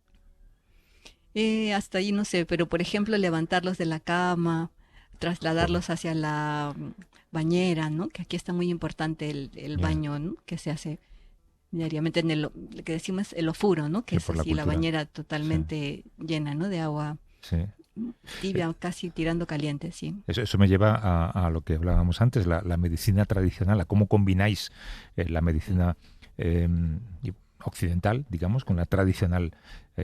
Hasta ahí no sé, pero por ejemplo levantarlos de la cama, trasladarlos hacia la bañera, ¿no? Que aquí está muy importante el baño, ¿no? Que se hace diariamente en el que decimos el ofuro, ¿no? Que es así la bañera totalmente llena, ¿no? De agua tibia, casi tirando caliente, sí. Eso me lleva a lo que hablábamos antes, la medicina tradicional, a cómo combináis la medicina occidental, digamos, con la tradicional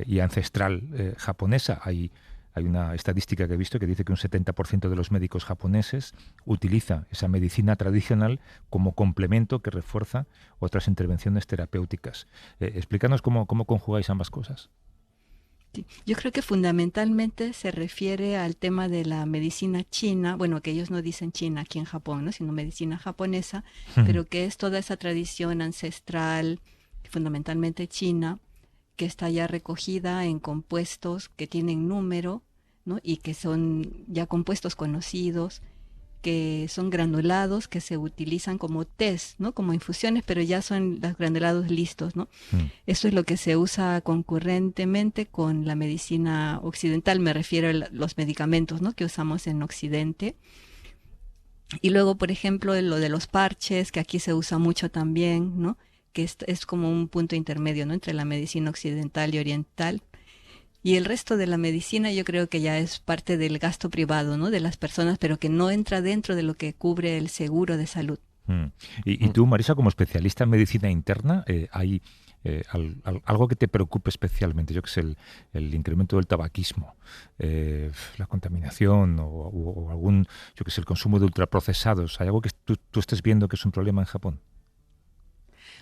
y ancestral japonesa. Hay una estadística que he visto que dice que un 70% de los médicos japoneses utiliza esa medicina tradicional como complemento que refuerza otras intervenciones terapéuticas. Explícanos cómo conjugáis ambas cosas. Sí. Yo creo que fundamentalmente se refiere al tema de la medicina china, bueno, que ellos no dicen China aquí en Japón, ¿no? Sino medicina japonesa, pero que es toda esa tradición ancestral, fundamentalmente china, que está ya recogida en compuestos que tienen número, ¿no? Y que son ya compuestos conocidos, que son granulados, que se utilizan como test, ¿no? Como infusiones, pero ya son los granulados listos, ¿no? Eso es lo que se usa concurrentemente con la medicina occidental, me refiero a los medicamentos, ¿no? Que usamos en Occidente. Y luego, por ejemplo, lo de los parches, que aquí se usa mucho también, ¿no? Que es como un punto intermedio, ¿no? Entre la medicina occidental y oriental. Y el resto de la medicina yo creo que ya es parte del gasto privado, ¿no? De las personas, pero que no entra dentro de lo que cubre el seguro de salud. Y tú, Marisa, como especialista en medicina interna, ¿hay algo que te preocupe especialmente? Yo que sé, el incremento del tabaquismo, la contaminación o algún, yo que sé, el consumo de ultraprocesados. ¿Hay algo que tú estés viendo que es un problema en Japón?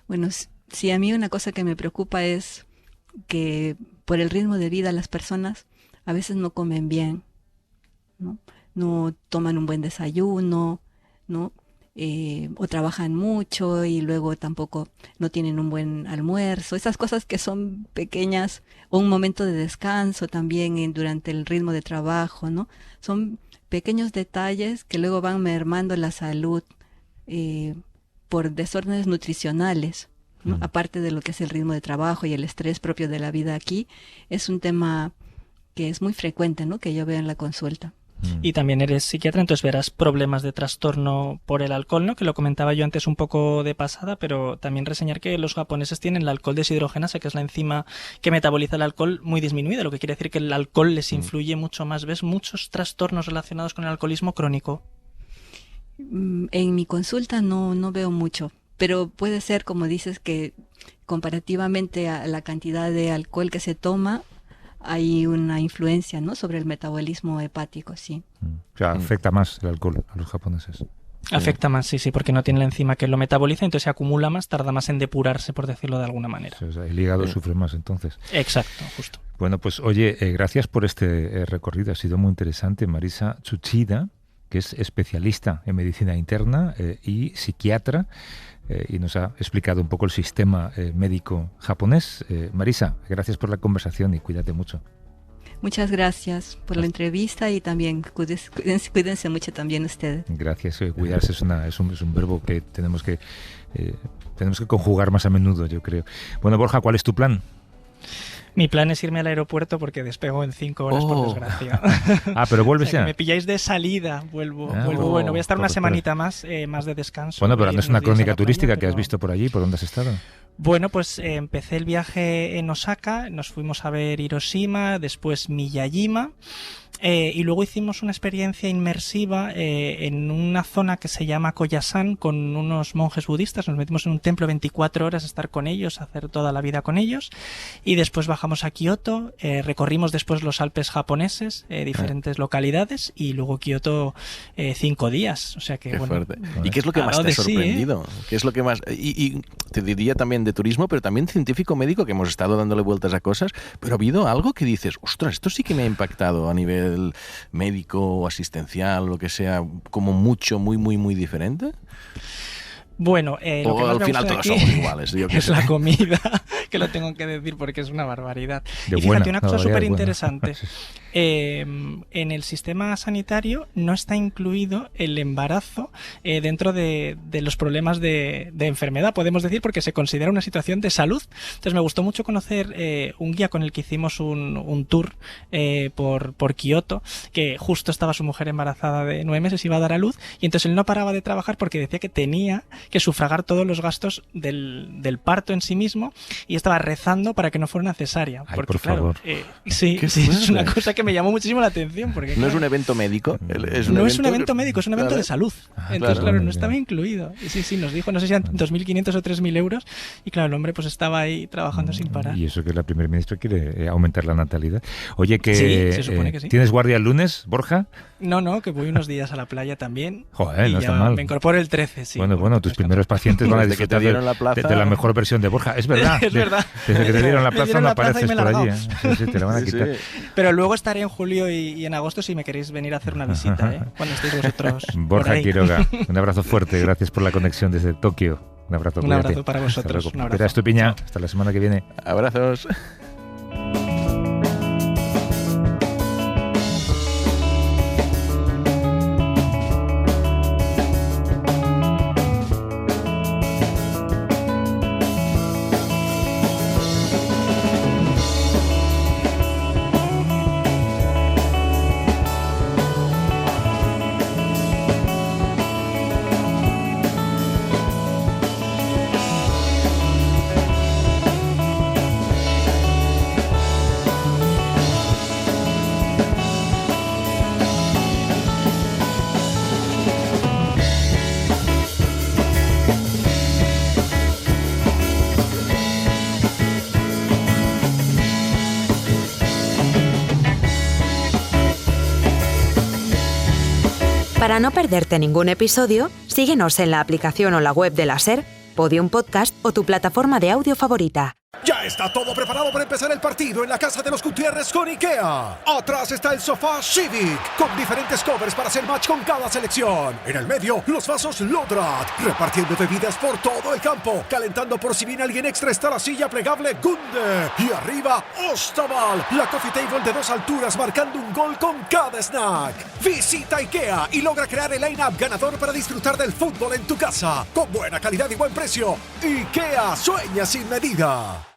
Bueno, sí, a mí una cosa que me preocupa es que por el ritmo de vida las personas a veces no comen bien, ¿no? No toman un buen desayuno, ¿no? O trabajan mucho y luego tampoco no tienen un buen almuerzo. Esas cosas que son pequeñas, o un momento de descanso también durante el ritmo de trabajo, ¿no? Son pequeños detalles que luego van mermando la salud por desórdenes nutricionales, ¿no? Aparte de lo que es el ritmo de trabajo y el estrés propio de la vida aquí, es un tema que es muy frecuente, ¿no? Que yo veo en la consulta. y también eres psiquiatra, entonces verás problemas de trastorno por el alcohol, ¿no? Que lo comentaba yo antes un poco de pasada, pero también reseñar que los japoneses tienen la alcohol deshidrogenasa, que es la enzima que metaboliza el alcohol, muy disminuida, lo que quiere decir que el alcohol les influye mucho más. ¿Ves muchos trastornos relacionados con el alcoholismo crónico? En mi consulta no veo mucho, pero puede ser, como dices, que comparativamente a la cantidad de alcohol que se toma, hay una influencia, ¿no?, sobre el metabolismo hepático, sí. O sea, afecta más el alcohol a los japoneses. Afecta más, sí, porque no tiene la enzima que lo metaboliza, entonces se acumula más, tarda más en depurarse, por decirlo de alguna manera. O sea, el hígado sufre más entonces. Exacto, justo. Bueno, pues oye, gracias por este recorrido, ha sido muy interesante. Marisa Tsuchida, que es especialista en medicina interna y psiquiatra, y nos ha explicado un poco el sistema médico japonés. Marisa, gracias por la conversación y cuídate mucho. Muchas gracias por la entrevista y también cuídense mucho también ustedes. Gracias. Cuidarse es un verbo que tenemos que conjugar más a menudo, yo creo. Bueno, Borja, ¿cuál es tu plan? Mi plan es irme al aeropuerto porque despego en 5 horas, por desgracia. Pero vuelves o sea, ya. que me pilláis de salida, vuelvo. Bueno, voy a estar una semanita más de descanso. Bueno, pero no es una crónica turística que has visto por allí, ¿por dónde has estado? Bueno, pues empecé el viaje en Osaka, nos fuimos a ver Hiroshima, después Miyajima, y luego hicimos una experiencia inmersiva en una zona que se llama Koyasan con unos monjes budistas. Nos metimos en un templo 24 horas a estar con ellos, a hacer toda la vida con ellos, y después bajamos a Kioto, recorrimos después los Alpes japoneses, diferentes localidades, y luego Kioto 5 días. O sea que, qué bueno, fuerte. ¿Y qué es lo que más te ha sorprendido? ¿Qué es lo que más? Y te diría también de turismo, pero también científico médico, que hemos estado dándole vueltas a cosas, pero ha habido algo que dices, ostras, esto sí que me ha impactado a nivel médico o asistencial, lo que sea, como mucho, muy, muy, muy diferente. Bueno, lo que más al final todos somos iguales. Es la comida, que lo tengo que decir porque es una barbaridad. Y fíjate, una cosa súper interesante. En el sistema sanitario no está incluido el embarazo dentro de los problemas de enfermedad, podemos decir, porque se considera una situación de salud. Entonces me gustó mucho conocer un guía con el que hicimos un tour por Kioto, que justo estaba su mujer embarazada de 9 meses, iba a dar a luz, y entonces él no paraba de trabajar porque decía que tenía que sufragar todos los gastos del parto en sí mismo, y estaba rezando para que no fuera una cesárea. Ay, porque, por claro, favor. Sí, es una cosa que me llamó muchísimo la atención. Porque, no, claro, es un evento médico. No es un evento médico, es un evento de salud. Entonces, claro, no estaba incluido. Y sí, nos dijo, no sé si eran 2.500 o 3.000 euros, y claro, el hombre pues estaba ahí trabajando sin parar. Y eso que la primer ministra quiere aumentar la natalidad. Oye, que, se supone que sí. ¿Tienes guardia el lunes, Borja? No, que voy unos días a la playa también. Joder, y no ya está mal. Me incorporo el 13, sí. Bueno, tus primeros pacientes van a disfrutar de la mejor versión de Borja. Es verdad. Es verdad. Desde que te dieron la plaza no apareces por allí. Sí, te la van a quitar. Sí. Pero luego estaré en julio y en agosto si me queréis venir a hacer una visita, cuando estéis vosotros. Borja Quiroga, un abrazo fuerte. Gracias por la conexión desde Tokio. Un abrazo. Un abrazo para vosotros. Un abrazo. Espera, Estupiña. Hasta la semana que viene. Abrazos. Para no perderte ningún episodio, síguenos en la aplicación o la web de la SER, Podium Podcast o tu plataforma de audio favorita. Ya está todo preparado para empezar el partido en la casa de los Gutiérrez con IKEA. Atrás está el sofá Civic, con diferentes covers para hacer match con cada selección. En el medio, los vasos Lodrat, repartiendo bebidas por todo el campo. Calentando por si viene alguien extra está la silla plegable Gunde. Y arriba, Ostaval, la coffee table de 2 alturas marcando un gol con cada snack. Visita IKEA y logra crear el line-up ganador para disfrutar del fútbol en tu casa. Con buena calidad y buen precio. IKEA, sueña sin medida.